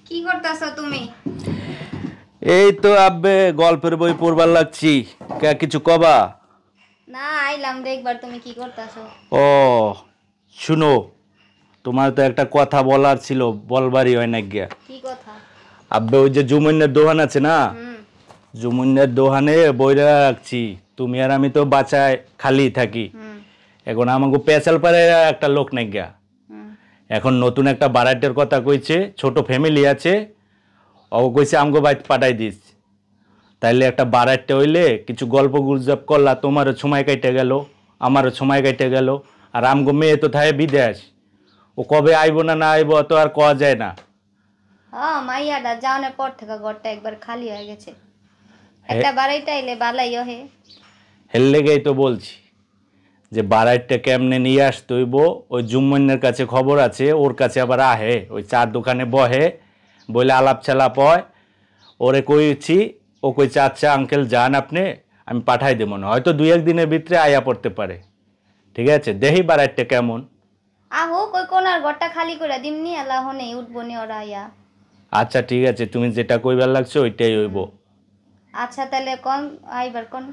কি করতেছো তুমি? এই তো আব্বে গল্পের বই পড়বার লাগছি। কে কিছু কবা? না, আইলাম দেখবার তুমি কি করতেছো। ও শুনো, তোমার তো একটা কথা বলার ছিল, বলবারই হয় না গিয়া। কি কথা? আব্বে ওই যে জুমুনের দোকান আছে না, হুম। জুমুনের দোকানে বইরা রাখছি। তুমি আর আমি তো বাঁচায় খালি থাকি। হুম। এখন আমাকে পেশাল পারে একটা লোক নাই গিয়া। হুম। এখন নতুন একটা বারাটের কথা কইছে, ছোট ফ্যামিলি আছে, ও কইছে আমগো বাইত পাঠাই দিস। তাইলে একটা বারাটটা হইলে কিছু গল্প গুজব করলা, তোমারও সময় কাটে গেল, আমারও সময় কাটে গেল। আর আমগো মেয়ে তো থাকে বিদেশ, ও কবে আইব না না আইব তো আর কওয়া যায় না। হ্যাঁ, মাইয়াটা যাওয়ার পর থেকে ঘরটা একবার খালি হয়ে গেছে। হে একটা বাড়িটা এলে বালাইও হে। হের লেগেই তো বলছি যে বারাটটা কেমনে নিয়ে আসতে হইব। ওই জুম্মনের কাছে খবর আছে, ওর কাছে আবার আহে, ওই চার দোকানে বহে, বলে আলাপ ছালাপ হয়। ওরে কইছি, ও কইছে আচ্ছা আঙ্কেল যান আপনি, আমি পাঠাই দেবো না, হয়তো 2-1 দিনের ভিতরে আয়া পড়তে পারে। ঠিক আছে, দেখি বারাটটা কেমন। আহো, কই কোনার ঘরটা খালি করে দিমনি, আল্লাহ নেই উঠবো নি ওরা আইয়া। আচ্ছা ঠিক আছে, তুমি যেটা কইবার লাগছে ওইটাই হইব। আচ্ছা তাহলে কোন আইবার কোন?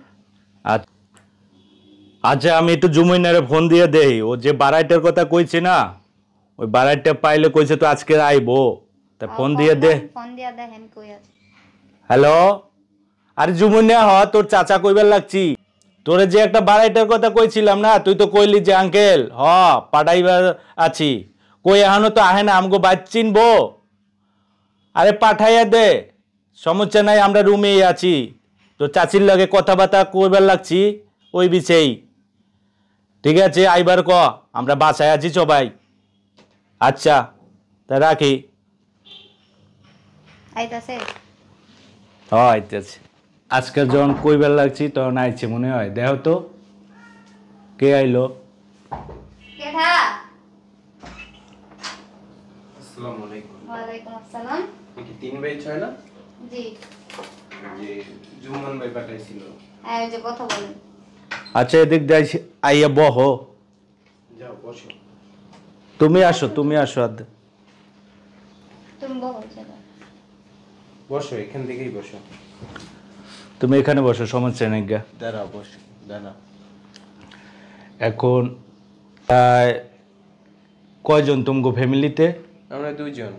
আচ্ছা আমি একটু জুমইনারে ফোন দিয়ে দেই, ও যে বারাইটার কথা কইছে না, ওই বারাইটা পাইলে কইছে তো আজকে আইবো, তা ফোন দিয়ে দে। ফোন দিয়া দেখেন কই আছে। হ্যালো, আরে জুমইনা তোর চাচা কইবার লাগছি। তোরে যে একটা বারাইটার কথা কইছিলাম না, তুই তো কইলি যে আঙ্কেল পাঠাইবার আছি। কই এখনো তো আহে না, আমগো বাইর চিনবো। আরে পাঠাইয়া দে, সমস্যা নাই, আমরা রুমেই আছি। তো চাচির লগে কথাবার্তা কইবার লাগছি ওই বিষয়েই। ঠিক আছে আইবার ক, আমরা বাসায় আছি সবাই। আচ্ছা তা রাখি। আইতাছে? আইতেছে। আজকে যখন কইবার লাগছি তখন আইছে মনে হয়। দেখো তো কে আইলো। কেডা? আসসালামু আলাইকুম। ওয়ালাইকুম আসসালাম। কি 3 ভাই 6 না? জি। যে জুম্মান ভাই পাঠাইছিল। হ্যাঁ, ওই যে কথা বলেন। আচ্ছা এদিক যাই, আইয়া বহ। যাও বসো। তুমি আসো তুমি বলো সেটা। বসো, এখান থেকেই বসো। তুমি এখানে বসো, সমস্যা নেই গা। দাঁড়াও, বসো দাঁড়াও। এখন কয়জন তুমগো ফ্যামিলিতে? আমরা 2 জন।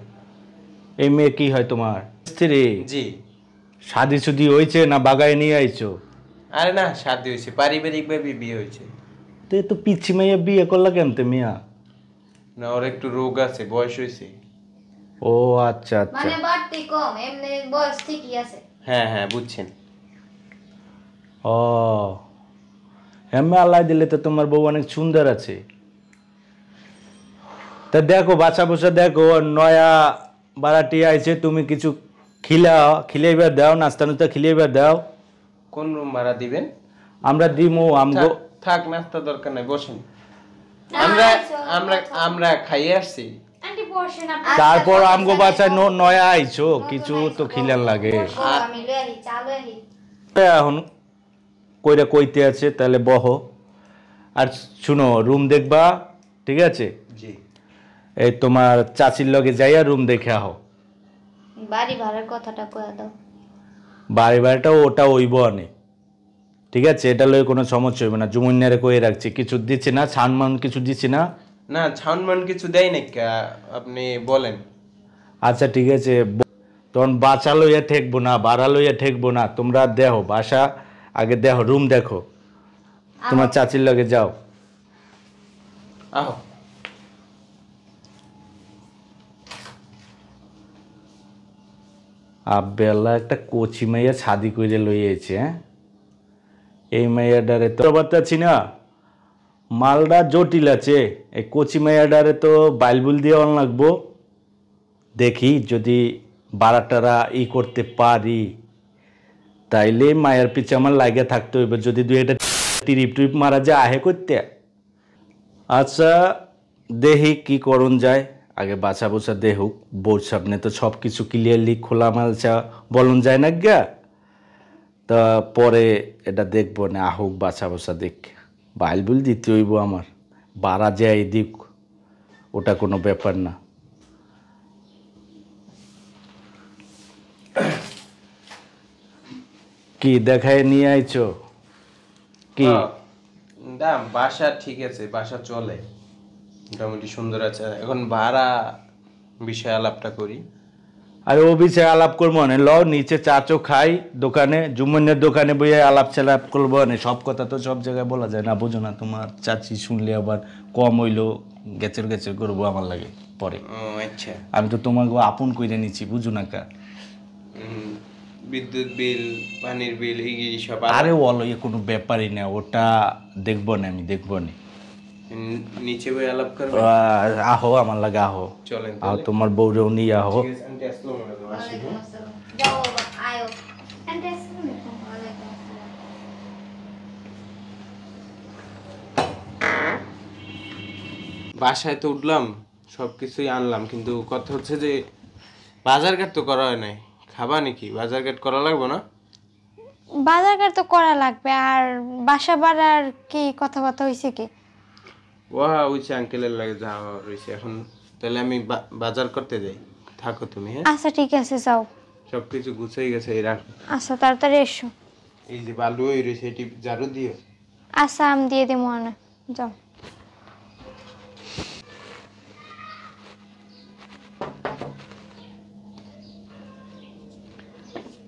এই মেয়ে কি হয় তোমার স্ত্রী? জি। শাদি শুদি হয়েছে না বাগায় নিয়ে আইছো? আরে না, শাদি হয়েছে, পারিবারিক ভাবে বিয়ে হয়েছে। তো পিচ্ছি মেয়ে বিয়ে করলা কেমতে মিয়া? না, ওর একটু রোগ আছে, বয়স হয়েছে। ও আচ্ছা আচ্ছা। মানে বাড়তি কম, এমনি বয়স ঠিকই আছে। হ্যাঁ হ্যাঁ, বুঝছেন। ও এমনি আল্লাহ দিলে তো তোমার বউ অনেক সুন্দর আছে। তা দেখো বাচ্চা বুসা দেখো, নয়া বারাটি আইছে, তুমি কিছু খিলাইবার দাও, নাস্তা নুস্তা খিলাইবার দাও। কোন রুম ভাড়া দিবেন? আমরা দিমু আমগো। থাক, নাস্তা দরকার নাই, বসেন। আমরা আমরা আমরা খাইয়ে আসছি। আন্টি বসেন আপনি। তারপর আমগো বাচ্চা নয়া আইছো, কিছু তো খিলার লাগে। আমি লই আহি, চা লই আহি। এখন কইরা কইতে আছে, তাহলে বহ। আর শুনো, রুম দেখবা, ঠিক আছে? জি। এই তোমার চাচির লগে যাইয়া রুম দেখে আহো। বাড়ি ভাড়ার কথাটা কইয়া দাও। বাড়িটা ওটা ওইব অনেক, ঠিক আছে? এটা লয়ে কোনো সমস্যা হইবে না। জুমুনিয়ারে কয়ে রাখছি, কিছু দিচ্ছি না, ছানমান কিছু দিচ্ছি না। না, ছাউনমান কিছু দেয় নাকি? আপনি বলেন। আচ্ছা ঠিক আছে, তখন বাঁচা লইয়া ঠেকবো না, বাড়া লইয়া ঠেকবো না। তোমরা দেখো বাসা আগে, দেখো রুম দেখো, তোমার চাচির লগে যাও। আহো। আব্বে আল্লাহ, একটা কচি মাইয়া ছাদি করে লইয়েছে। হ্যাঁ, এই মাইয়াডারে তো বাতাচ্ছি না, মালডা জটিল আছে। এই কচি মাইয়াডারে তো বাইলবুল দিয়ে অন লাগবো। দেখি যদি বারাটারা করতে পারি, তাইলে মায়ের পিছে আমার লাগে থাকতে হইবে। যদি 2-একটা টিরিপ টিরিপ মারা যায় আহে করতে। আচ্ছা দেখি কি করুন যায়, আগে বাছা বোছা দেহুক। বোর সামনে তো সব কিছু ক্লিয়ারলি খোলা মালচা বলুন যায় না গা, তা পরে এটা দেখবো না। আহুক বাছা বোছা দেখ, বাইলবুল দিতে হইব আমার, বাড়া যায় দিক, ওটা কোনো ব্যাপার না। কি দেখায় নিয়ে আইছো কি? দাম বাসা ঠিক আছে, বাসা চলে মোটামুটি সুন্দর আছে। এখন ভাড়া বিষয়ে আলাপটা করি। আরে ও বিষয়ে আলাপ করবো না, ল নিচে চা চো খাই দোকানে, জুম্মনের দোকানে বইয়ে আলাপ চালাপ করবো না। সব কথা তো সব জায়গায় বলা যায় না, বুঝো না? তোমার চাচি শুনলে আবার কম হইলো গেচের গেচের করবো আমার লাগে পরে। ও আচ্ছা। আমি তো তোমাকে আপন কইরে নিচ্ছি, বুঝো না কা? বিদ্যুৎ বিল, পানির বিল, এই সব আরে বলো, এ কোনো ব্যাপারই না, ওটা দেখবো না, আমি দেখবো না। নিচে বই আলাপ করবে। আহো আমার লাগে, আহো চলেন আহো, তোমার বউরেও নিয়ে আহো। ঠিক আছে, আন্টি আসসালামু আলাইকুম। আসি। ওয়ালাইকুম আসসালাম। যাও বাবা, আয়ো। আন্টি আসসালামু আলাইকুম। ওয়ালাইকুম আসসালাম। বাসায় তো উঠলাম, সবকিছুই আনলাম, কিন্তু কথা হচ্ছে যে বাজারঘাট তো করা হয় নাই। খাবা নাকি? বাজারঘাট করা লাগবে না? বাজারঘাট তো করা লাগবে। আর বাসা বাড়ার কি কথাবার্তা হয়েছে কি? ওইছে আঙ্কেলের লাগে যাওয়া রয়েছে এখন। তাহলে আমি বাজার করতে যাই, থাকো তুমি। হ্যাঁ, আচ্ছা ঠিক আছে, যাও। সবকিছু গুছাই গেছে, এই রাখো। আচ্ছা তাড়াতাড়ি এসো। এই যে বালু হয়ে রয়েছে, এটি ঝাড়ু দিও। আচ্ছা আমি দিয়ে দিব না, যাও।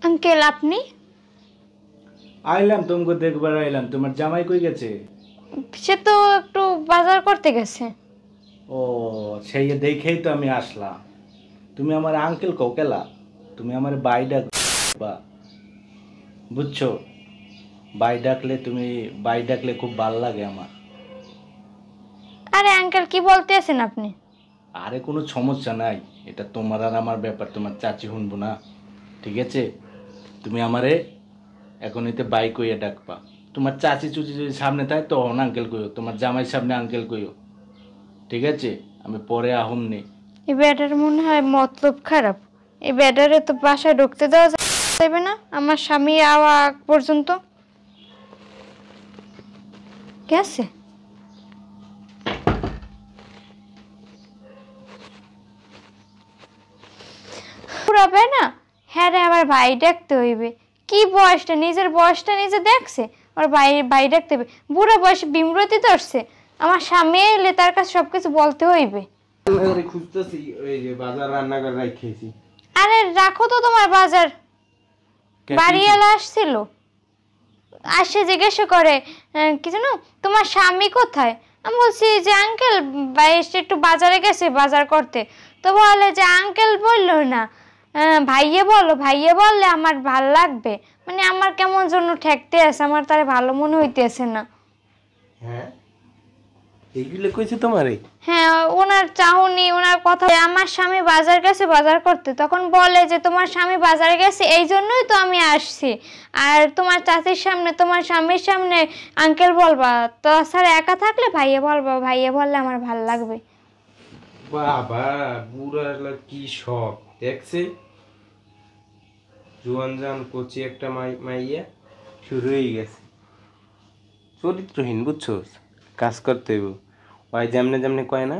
আঙ্কেল আপনি? আইলাম তোমাকে দেখবার আইলাম। তোমার জামাই কই গেছে? সে তো একটু বাজার করতে গেছে। ও, সেই দেখেই তো আমি আসলাম। তুমি আমার আঙ্কেল কও কেলা? তুমি আমার বাই ডাকবা, বুঝছো? বাই ডাকলে, তুমি বাই ডাকলে খুব ভালো লাগে আমার। আরে আঙ্কেল কি বলতে আছেন আপনি? আরে কোনো সমস্যা নাই, এটা তোমার আর আমার ব্যাপার, তোমার চাচি শুনবো না, ঠিক আছে? তুমি আমারে এখন এতে বাই কইয়া ডাকবা। তোমার চাচি চুচি যদি সামনে থাকে তখন আঙ্কেল কইও, তোমার জামাই সামনে আঙ্কেল কইও, ঠিক আছে? আমি পরে আহম নেই। এই ব্যাটার মনে হয় মতলব খারাপ। এই ব্যাটারে তো বাসায় ঢুকতে দেওয়া যাবে না আমার স্বামী আওয়া আগ পর্যন্ত। গেছে পুরাবে না। হ্যাঁ রে, আবার ভাই ডাকতে হইবে। কি বয়সটা, নিজের বয়সটা নিজে দেখছে, আর ভাই ভাই ডাকতে হবে? বুড়া বয়সে বিমরতি ধরছে। আমার স্বামী এলে তার কাছে সবকিছু বলতে হইবে। খুঁজতেছি, ওই যে বাজার রান্না করে রাখেছি। আরে রাখো তো তোমার বাজার। বাড়িওয়ালা আসছিল, আসে জিজ্ঞাসা করে কি জানো তোমার স্বামী কোথায়। আমি বলছি যে আঙ্কেল একটু বাজারে গেছে বাজার করতে। তো বলে যে আঙ্কেল বললো না, ভাইয়ে বলো, ভাইয়ে বললে আমার ভাল লাগবে। মানে আমার কেমন জন্য ঠেকতে আছে, আমার তারে ভালো মনে হইতেছে না। হ্যাঁ, এইগুলো কইছে তোমারই? হ্যাঁ, ওনার চাহনি, ওনার কথা। আমার স্বামী বাজার গেছে বাজার করতে, তখন বলে যে তোমার স্বামী বাজারে গেছে, এই জন্যই তো আমি আসছি। আর তোমার চাচির সামনে, তোমার স্বামীর সামনে আঙ্কেল বলবা, তাছাড়া একা থাকলে ভাইয়ে বলবা, ভাইয়ে বললে আমার ভাল লাগবে। বাবা, বুড়ার কি শখ দেখছে। জুয়ান জান কোচি একটা মাইয়া শুরু হয়ে গেছে। চরিত্রহীন, বুঝছো? কাজ করতে হইব। ওই যেমনে যেমনে কয় না,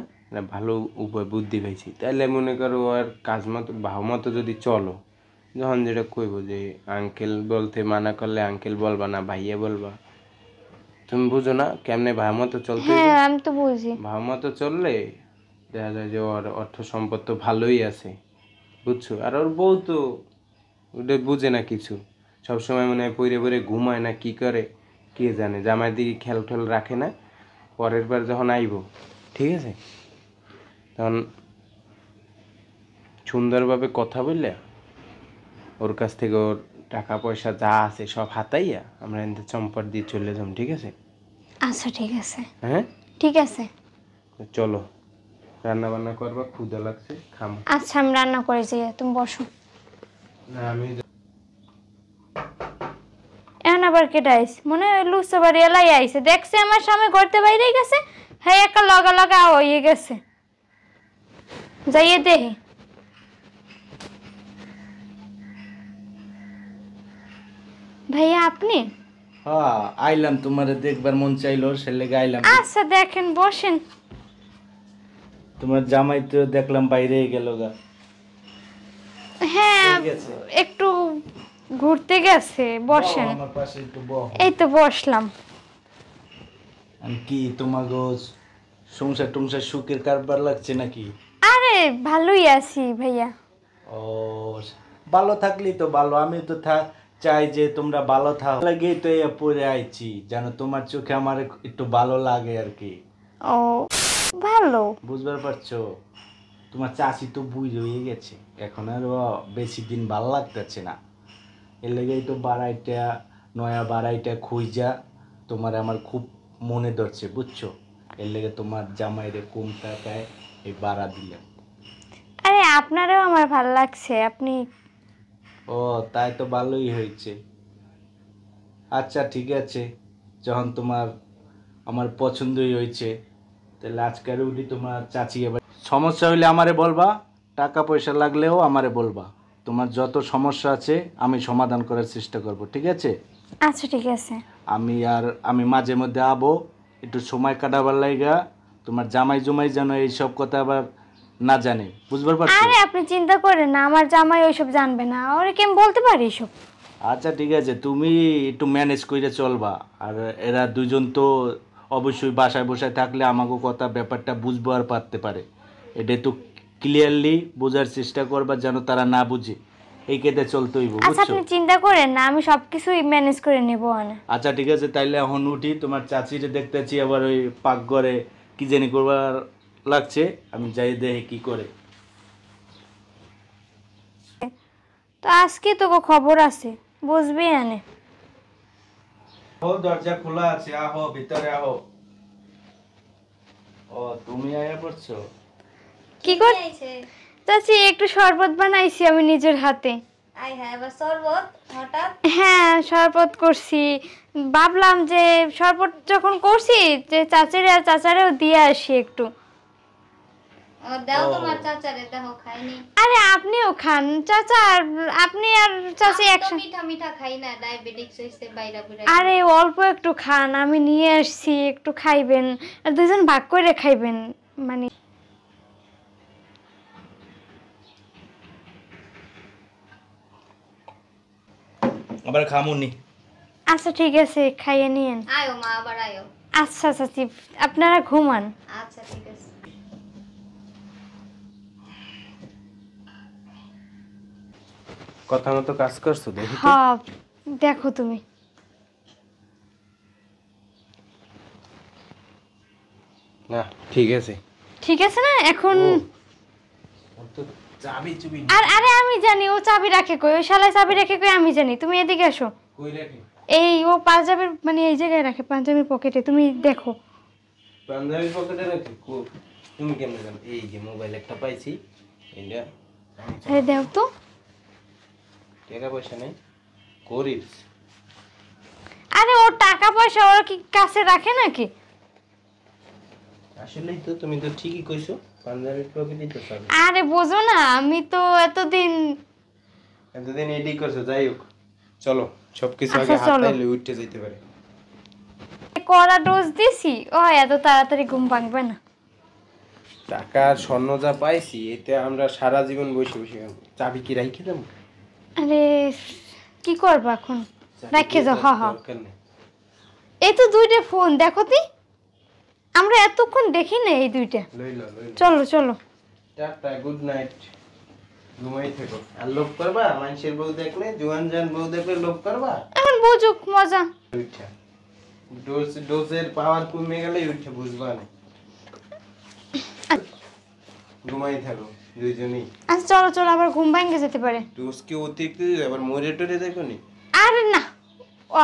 ভালো উপায় বুদ্ধি পাইছি। তাইলে মনে করো আর কাজ মতো ভাব মতো যদি চলো, যখন যেটা কইব যে আঙ্কেল বলতে মানা করলে আঙ্কেল বলবা না, ভাইয়া বলবা। তুমি বুঝো না কেমনে ভাব মতো চলতে? হ্যাঁ আমি তো বুঝি। ভাব মতো চললে দেখা যায় যে ওর অর্থ সম্পদ তো ভালোই আছে, বুঝছো? আর ওর বউ তো ওটা বুঝে না কিছু, সবসময় মনে হয় পইরে পইরে ঘুমায় না কি করে কে জানে। জামাই দিকে খেয়াল ঠেল রাখে না। পরের বার যখন আইব, ঠিক আছে, তখন সুন্দরভাবে কথা বললে ওর কাছ থেকে ওর টাকা পয়সা যা আছে সব হাতাইয়া আমরা এতে চম্পট দিয়ে চলে যাব, ঠিক আছে? আচ্ছা ঠিক আছে। হ্যাঁ ঠিক আছে, চলো, রান্না বান্না করবা, ক্ষুধা লাগছে, খামো। আচ্ছা আমি রান্না করে যাই, তুমি বসো। না আমি এখন আবার কেটে আইস, মনে হয় লুচা বাড়ি এলাই আইসে, দেখছে আমার স্বামী করতে বাইরে গেছে, হ্যাঁ একটা লগা লগা হয়ে গেছে, যাইয়ে দেখি। ভাইয়া আপনি? হ্যাঁ আইলাম, তোমার দেখবার মন চাইলো সে লেগে আইলাম। আচ্ছা দেখেন, বসেন। তোমার জামাই তো দেখলাম বাইরে গেল গা। হ্যাঁ কই গেছে? একটু ঘুরতে গেছে, বসেন। আমার পাশে একটু বহ। এই তো বসলাম। আর কি তোমাকে সংসার টংসার সুখের কারবার লাগছে নাকি? আরে ভালোই আছি ভাইয়া। ও ভালো থাকলেই তো ভালো, আমি তো চাই যে তোমরা ভালো থাকো, লাগেই তো পড়ে আইছি জানো, তোমার চোখে আমার একটু ভালো লাগে আর কি। ও ভালো, বুঝবার পারছো? তোমার চাচি তো বুঝে হয়ে গেছে, এখন আর বেশি দিন ভালো লাগতেছে না, এর লেগেই তো বাড়াইটা নয়া বাড়াইটা খুঁজা তোমার আমার খুব মনে ধরছে বুঝছো, এর লেগে তোমার জামাইরে কম টাকায় এই বাড়া দিলাম। আরে আপনারও আমার ভালো লাগছে, আপনি। ও তাই তো ভালোই হয়েছে। আচ্ছা ঠিক আছে, যখন তোমার আমার পছন্দই হয়েছে তাহলে আজকের উঠি তোমার চাচি, এবার সমস্যা হইলে আমারে বলবা, টাকা পয়সা লাগলেও আমারে বলবা, তোমার যত সমস্যা আছে আমি সমাধান করার চেষ্টা করব, ঠিক আছে? আচ্ছা ঠিক আছে। আমি মাঝে মধ্যে আবো একটু সময় কাটাবার লাইগা, তোমার জামাই জমাই যেন এইসব কথা আবার না জানে, বুঝবার পারছো? আরে আপনি চিন্তা করেন না, আমার জামাই ওইসব জানবে না, ওরে কি আমি বলতে পারি এসব? আচ্ছা ঠিক আছে, তুমি একটু ম্যানেজ করে চলবা, আর এরা দুজন তো অবশ্যই বাসায় বসায় থাকলে আমাকে কথা ব্যাপারটা বুঝবো আর পারতে পারে, এটা তো ক্লিয়ারলি বোঝার চেষ্টা করবা যেন তারা না বুঝে, এই কেটে চলতে হইব, আচ্ছা বুঝছো? আপনি চিন্তা করেন না, আমি সবকিছুই ম্যানেজ করে নেব। আচ্ছা ঠিক আছে, তাইলে এখন উঠি, তোমার চাচিরে দেখতেছি আবার ওই পাকঘরে কি জানি করবার লাগছে, আমি যাই দেখি কি করে। তো আজকে তো খবর আছে, বুঝবি আনে। ও দরজা খোলা আছে, আহো ভিতরে আহো। ও তুমি আয়া পড়ছো? কি কর আইছে? চাচি, একটু শরবত বানাইছি আমি নিজের হাতে। আই হ্যাঁ, এবার শরবত হঠাৎ? হ্যাঁ শরবত করছি, ভাবলাম যে শরবত যখন করছি যে চাচিরে আর চাচারেও দিয়ে আসি একটু। ও দাও তোমার চাচারে, দাও খাইনি। আরে আপনিও খান চাচা, আর আপনি আর চাচি আমি তো একসাথে। মিঠা মিঠা খাই না, ডায়াবেটিস হইছে বাইরা বুড়া। আরে অল্প একটু খান, আমি নিয়ে আসছি, একটু খাইবেন, আর দুজন ভাগ করে খাইবেন, মানে। আবার খামুনি। আচ্ছা ঠিক আছে, খাইয়ে নিয়েন। আয়ো মা, আবার আয়ো। আচ্ছা চাচি, আপনারা ঘুমান। আচ্ছা ঠিক আছে। কথা মতো কাজ করছো দেখি তো। হ্যাঁ দেখো তুমি। না ঠিক আছে। ঠিক আছে না এখন? ওর তো চাবি চুবি আর আরে আমি জানি ও চাবি রাখে কই, ওই শালায় চাবি রাখে কই আমি জানি, তুমি এদিকে আসো। কই রাখি? এই ও পাঞ্জাবির মানে এই জায়গায় রাখে, পাঞ্জাবির পকেটে, তুমি দেখো। পাঞ্জাবি পকেটে রাখি? তুমি কেমন জানো? এই যে মোবাইল একটা পাইছি, এটা আরে দেও তো। টাকা পয়সা নেই, করিস। আরে ওর টাকা পয়সা ওর কি কাছে রাখে নাকি? আসলেই তো, তুমি তো ঠিকই কইছো, পাঞ্জাবির পকেটেই তো চাবি। আরে বোঝো না, আমি তো এতদিন এতদিন এডি করছো, যাই হোক চলো সবকিছু আগে আচ্ছা, চলো। হাতাইলে উঠতে যেতে পারে। কড়া ডোজ দিছি, ও এত তাড়াতাড়ি ঘুম ভাঙবে না। টাকা আর স্বর্ণ যা পাইছি এতে আমরা সারা জীবন বসে বসে খাবো। চাবি কি রাইখে দেবো? আরে কি করবো এখন, রেখে যাও। হা হা, দরকার নেই। এই তো দুইটা ফোন দেখো তি, আমরা এতক্ষণ দেখি না এই দুইটা। লইলো। চলো চলো। টাটা, গুড নাইট, ঘুমাই থেকো। আর লোভ করবা মানুষের বউ দেখলে, জোয়ান জান বউ দেখলে লোভ করবা? এখন বুঝুক মজা। উঠা ডোজের পাওয়ার কমে গেলে উঠে বুঝবা না। ঘুমাই থাকো দুইজনেই। আচ্ছা চলো চলো, আবার ঘুম ভাঙে যেতে পারে। ডোজ কি অতিরিক্ত দিলে আবার মরে টরে দেখো নি? আরে না, ও